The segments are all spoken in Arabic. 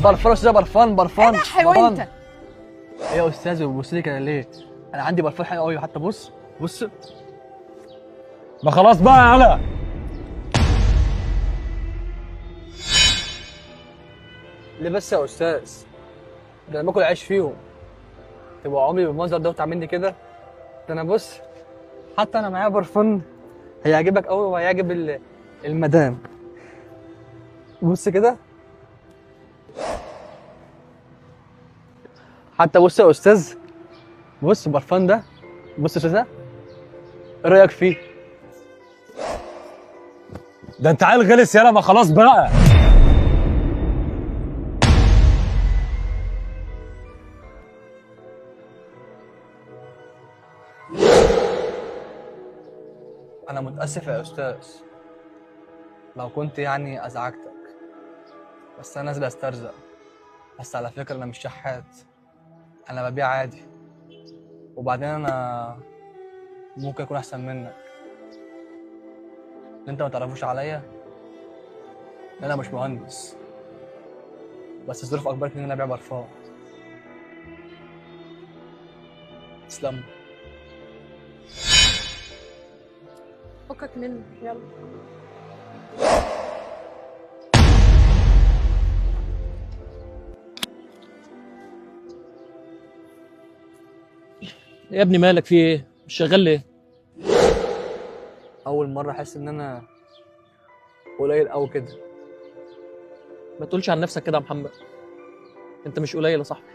برفان يا استاذه، برفان برفان. ايه ده حيوان انت؟ ايه يا استاذ بتبص لي كده ليه؟ انا عندي برفان حلو قوي، حتى بص بص. ما خلاص بقى يا علا. ليه بس يا استاذ؟ ده انا باكل عيش فيهم. تبقى عمري بالمنظر ده وتعملني كده؟ ده انا بص، حتى انا معايا برفان هيعجبك قوي وهيعجب المدام. بص كده، حتى بص يا استاذ، بص البرفان ده، بص يا استاذ، ايه رايك فيه؟ ده انت عيل غلس يالا، ما خلاص بقى. انا متاسف يا استاذ لو كنت يعني ازعجتك، بس انا نازل استرزق. بس على فكره انا مش شحات، انا ببيع عادي. وبعدين انا ممكن اكون احسن منك. اللي انت ما تعرفوش عليا ان انا مش مهندس، بس الظروف اجبرتني ان انا ابيع برفان. تسلم. فكك منه يلا. يا ابني مالك في ايه؟ مش شغال ليه؟ اول مره احس ان انا قليل قوي كده. ما تقولش عن نفسك كده يا محمد. انت مش قليل يا صاحبي.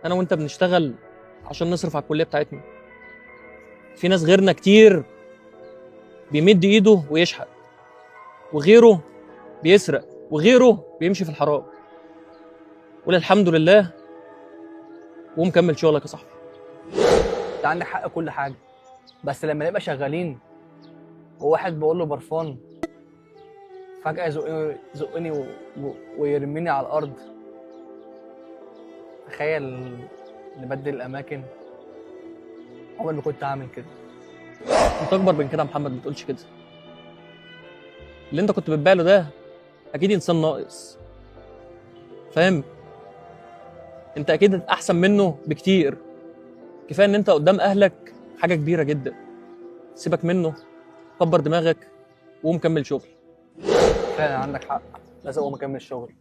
انا وانت بنشتغل عشان نصرف على الكليه بتاعتنا. في ناس غيرنا كتير بيمد ايده ويشحت، وغيره بيسرق، وغيره بيمشي في الحرام. قول الحمد لله ومكمل شغلك يا صاحبي. انت عندك حق كل حاجه، بس لما نبقى شغالين وواحد بقول له برفان فجاه يزقني ويرميني على الارض. تخيل نبدل الاماكن. عمري ما كنت هعمل كده. انت اكبر من كده يا محمد، ما تقولش كده. اللي انت كنت بتبيع له ده اكيد انسان ناقص، فاهم؟ انت اكيد احسن منه بكتير. كفايه ان انت قدام اهلك حاجه كبيره جدا. سيبك منه، كبر دماغك وقوم كمل شغل. فعلا عندك حق، لازم اقوم اكمل الشغل.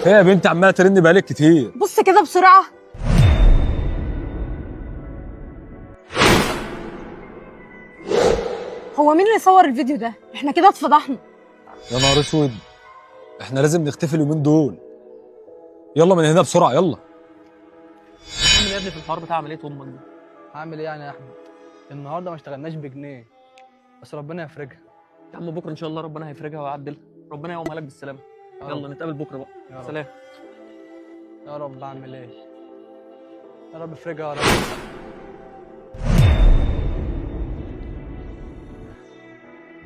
ايه يا بنت عماله ترن بقالك كتير؟ بص كده بسرعه. هو مين اللي صور الفيديو ده؟ احنا كده اتفضحنا. يا نهار اسود، احنا لازم نختفي اليومين دول. يلا من هنا بسرعه يلا. اعمل ايه يا ابني في الحوار بتاع عمليه امك دي؟ هعمل ايه يعني يا احمد؟ النهارده ما اشتغلناش بجنيه، بس ربنا يفرجها. يا عم بكره ان شاء الله ربنا هيفرجها ويعدلها. ربنا يقومها لك بالسلامه. يلا نتقابل بكره يا بقى. رب. سلام. يا رب. اعمل ايه؟ يا رب افرجها يا رب.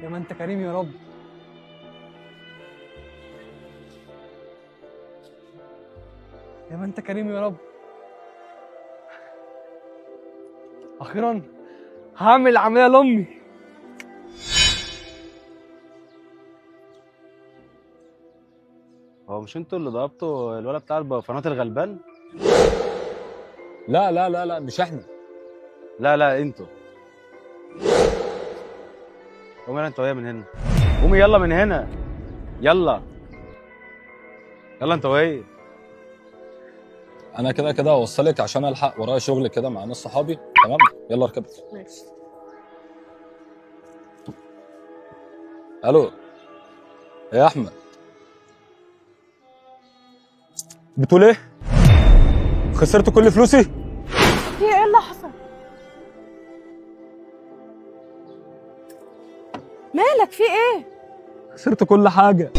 يا ما انت كريم يا رب. يا ما انت كريم يا رب. اخيرا هعمل عمليه لامي. هو مش انتوا اللي ضربتوا الولد بتاع البرفانات الغلبان؟ لا لا لا لا مش احنا. لا لا انتوا. قومي يلا انت وهي من هنا. قومي يلا من هنا. يلا يلا انت وهي. انا كده كده هوصلك عشان الحق ورايا شغل كده مع ناس صحابي. تمام يلا اركبي. ماشي. الو يا احمد، بتقول ايه؟ خسرت كل فلوسي؟ في ايه اللي حصل؟ مالك في ايه؟ خسرت كل حاجه.